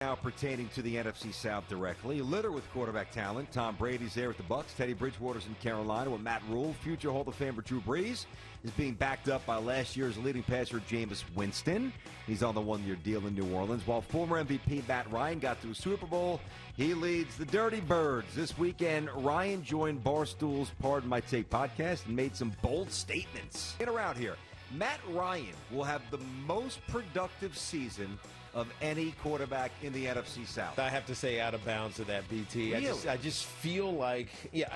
Now pertaining to the NFC South directly, litter with quarterback talent. Tom Brady's there with the Bucs. Teddy Bridgewater's in Carolina with Matt Rule. Future Hall of Famer Drew Brees is being backed up by last year's leading passer Jameis Winston. He's on the one-year deal in New Orleans. While former MVP Matt Ryan got to a Super Bowl, he leads the Dirty Birds. This weekend, Ryan joined Barstool's Pardon My Take podcast and made some bold statements. In around here, Matt Ryan will have the most productive season of any quarterback in the NFC South. I have to say out of bounds to that, BT. Really? I just feel like,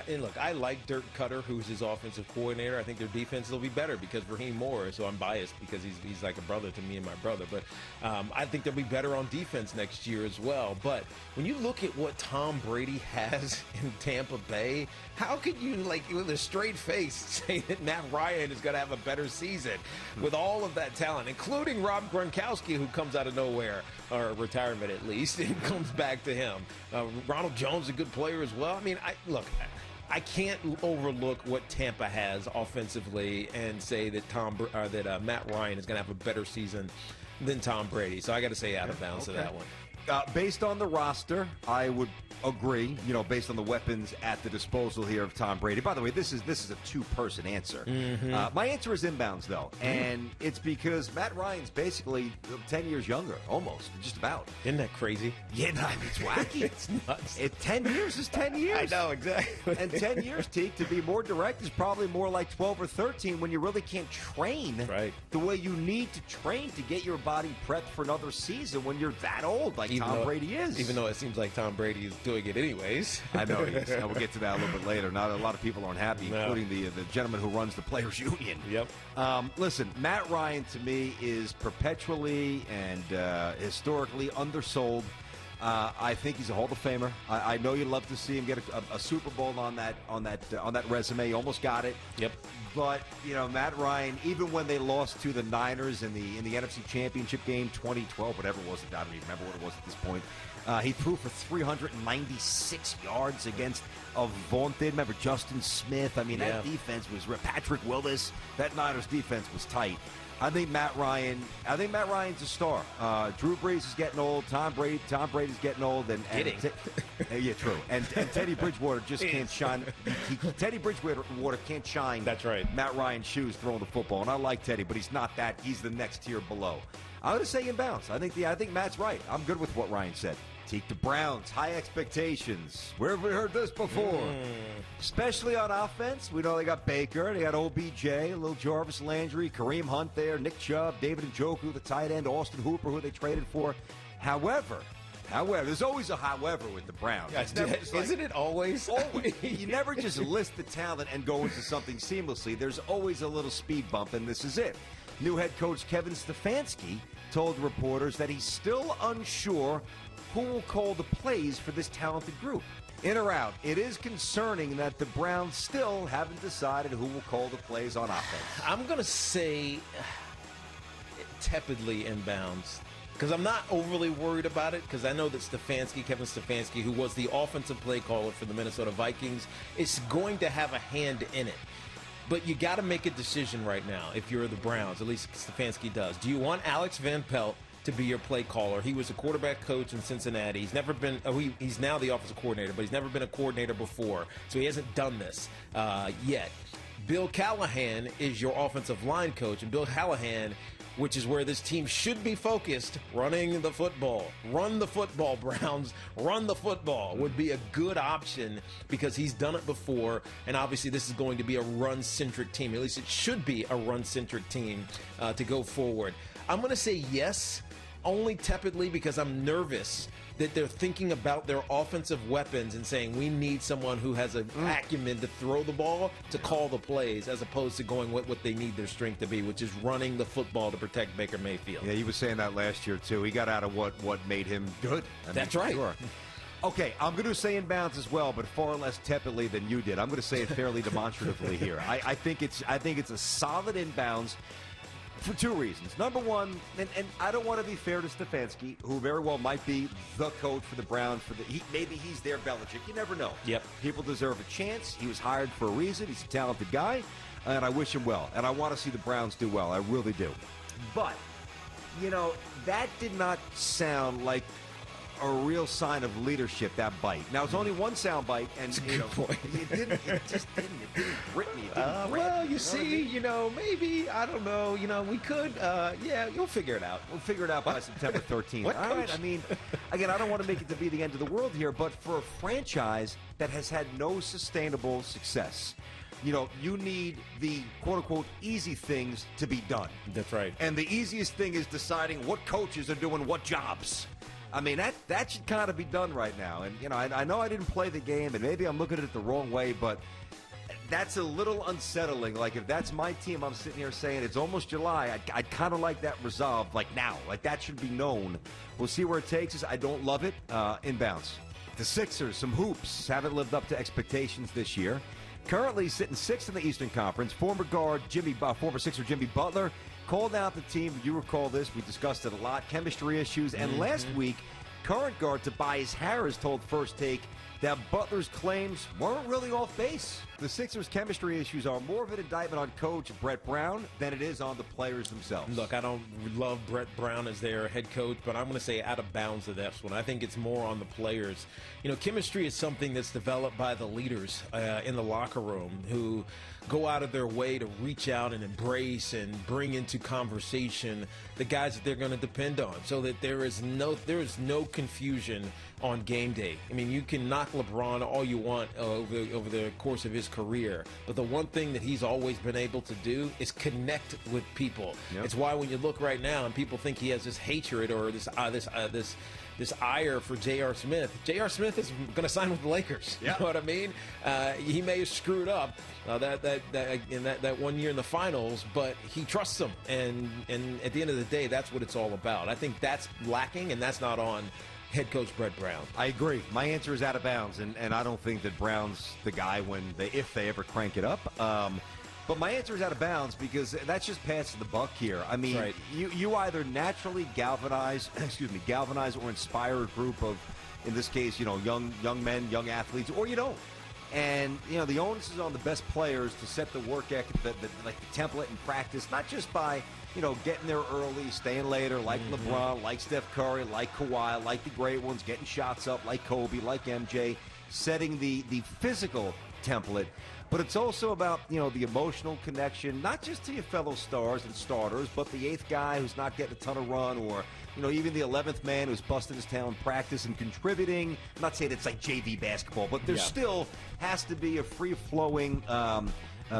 and look, I like Dirk Cutter, who's his offensive coordinator. I think their defense will be better because Raheem Morris, so I'm biased because he's like a brother to me and my brother. But I think they'll be better on defense next year as well. But when you look at what Tom Brady has in Tampa Bay, how could you, like, with a straight face, say that Matt Ryan is going to have a better season with all of that talent, including Rob Gronkowski, who comes out of nowhere, or retirement at least, and comes back to him. Ronald Jones is a good player as well. I mean, I can't overlook what Tampa has offensively and say that Matt Ryan is going to have a better season than Tom Brady. So I got to say out of bounds to that one. Based on the roster, I would agree, based on the weapons at the disposal here of Tom Brady. By the way, this is a two-person answer. Mm-hmm. My answer is inbounds, though, and it's because Matt Ryan's basically 10 years younger, almost, just about. Isn't that crazy? Yeah, it's wacky. It's nuts. 10 years is 10 years. I know, exactly. And 10 years, Teak, to be more direct, is probably more like 12 or 13 when you really can't train the way you need to train to get your body prepped for another season when you're that old, like Tom Brady is. Even though it seems like Tom Brady is doing it anyways. I know he is. And we'll get to that a little bit later. Not a lot of people aren't happy, including the gentleman who runs the Players Union. Yep. Listen, Matt Ryan to me is perpetually and historically undersold. I think he's a Hall of Famer. I know you'd love to see him get a Super Bowl on that resume. He almost got it. Yep. But Matt Ryan, even when they lost to the Niners in the NFC Championship game 2012, whatever it was, I don't even remember what it was at this point. He threw for 396 yards against a vaunted, remember, Justin Smith. I mean, that defense was Patrick Willis. That Niners defense was tight. I think Matt Ryan's a star. Drew Brees is getting old. Tom Brady's getting old. Yeah, true. And Teddy Bridgewater just can't shine. Teddy Bridgewater can't shine. That's right. Matt Ryan's shoes throwing the football. And I like Teddy, but he's not that. He's the next tier below. I'm going to say inbounds. I think Matt's right. I'm good with what Ryan said. Take the Browns, high expectations. Where have we heard this before? Especially on offense. We know they got Baker, they got OBJ, a little Jarvis Landry, Kareem Hunt there, Nick Chubb, David Njoku, the tight end, Austin Hooper, who they traded for. However, there's always a however with the Browns. Isn't it always? Always. You never just list the talent and go into something seamlessly. There's always a little speed bump, and this is it. New head coach Kevin Stefanski told reporters that he's still unsure who will call the plays for this talented group. In or out, it is concerning that the Browns still haven't decided who will call the plays on offense. I'm going to say tepidly inbounds because I'm not overly worried about it because I know that Kevin Stefanski, who was the offensive play caller for the Minnesota Vikings, is going to have a hand in it. But you got to make a decision right now if you're the Browns, at least Stefanski does. Do you want Alex Van Pelt to be your play caller? He was a quarterback coach in Cincinnati. He's never been he's now the offensive coordinator, but he's never been a coordinator before, so he hasn't done this yet. Bill Callahan is your offensive line coach, and Bill Callahan, which is where this team should be focused, running the football. Run the football, Browns. Run the football would be a good option because he's done it before, and obviously this is going to be a run-centric team. At least it should be a run-centric team to go forward. I'm going to say yes, only tepidly because I'm nervous that they're thinking about their offensive weapons and saying we need someone who has an acumen to throw the ball to call the plays as opposed to going what they need their strength to be, which is running the football to protect Baker Mayfield. Yeah, he was saying that last year, too. He got out of what made him good. That's right. Sure. Okay, I'm going to say inbounds as well, but far less tepidly than you did. I'm going to say it fairly demonstratively here. I think it's a solid inbounds. For two reasons. Number one, and I don't want to be fair to Stefanski, who very well might be the coach for the Browns. Maybe he's their Belichick. You never know. Yep. People deserve a chance. He was hired for a reason. He's a talented guy, and I wish him well. And I want to see the Browns do well. I really do. But, that did not sound like a real sign of leadership, that bite. Now, it's only one sound bite, and point. It just didn't rip me. It didn't rip, well, you see, maybe, I don't know, we could, you'll figure it out. We'll figure it out by September 13th. What, all right, I mean, again, I don't want to make it to be the end of the world here, but for a franchise that has had no sustainable success, you need the quote-unquote easy things to be done. That's right. And the easiest thing is deciding what coaches are doing what jobs. I mean, that should kind of be done right now. And, I know I didn't play the game, and maybe I'm looking at it the wrong way, but that's a little unsettling. Like, if that's my team, I'm sitting here saying it's almost July. I'd kind of like that resolved, like now. Like, that should be known. We'll see where it takes us. I don't love it. Inbounds. The Sixers, some hoops, haven't lived up to expectations this year. Currently sitting sixth in the Eastern Conference. Former Sixer Jimmy Butler called out the team. You recall this. We discussed it a lot. Chemistry issues. And last week, current guard Tobias Harris told First Take that Butler's claims weren't really off base. The Sixers' chemistry issues are more of an indictment on coach Brett Brown than it is on the players themselves. Look, I don't love Brett Brown as their head coach, but I'm going to say out of bounds of this one. I think it's more on the players. Chemistry is something that's developed by the leaders in the locker room who go out of their way to reach out and embrace and bring into conversation the guys that they're going to depend on, so that there is no confusion on game day. I mean, you can knock LeBron all you want over the course of his career, but the one thing that he's always been able to do is connect with people. Yep. It's why when you look right now and people think he has this hatred or this ire for J.R. Smith. J.R. Smith is going to sign with the Lakers. Yep. You know what I mean? He may have screwed up that 1 year in the finals, but he trusts them. And at the end of the day, that's what it's all about. I think that's lacking, and that's not on head coach Brett Brown. I agree. My answer is out of bounds, and I don't think that Brown's the guy if they ever crank it up. But my answer is out of bounds because that's just passing the buck here. I mean, right. you either naturally galvanize or inspire a group of, in this case, young men, young athletes, or you don't. And, the onus is on the best players to set the work ethic, the template in practice, not just by, getting there early, staying later, like LeBron, like Steph Curry, like Kawhi, like the great ones, getting shots up, like Kobe, like MJ, setting the physical template. But it's also about, the emotional connection, not just to your fellow stars and starters, but the eighth guy who's not getting a ton of run, or, even the 11th man who's busting his tail in practice and contributing. I'm not saying it's like JV basketball, but there still has to be a free-flowing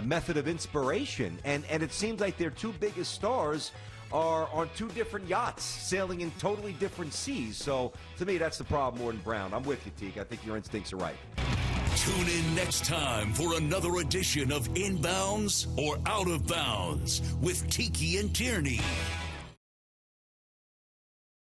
method of inspiration. And it seems like their two biggest stars are on two different yachts, sailing in totally different seas. So, to me, that's the problem more than Brown. I'm with you, Teague. I think your instincts are right. Tune in next time for another edition of Inbounds or Out of Bounds with Tiki and Tierney.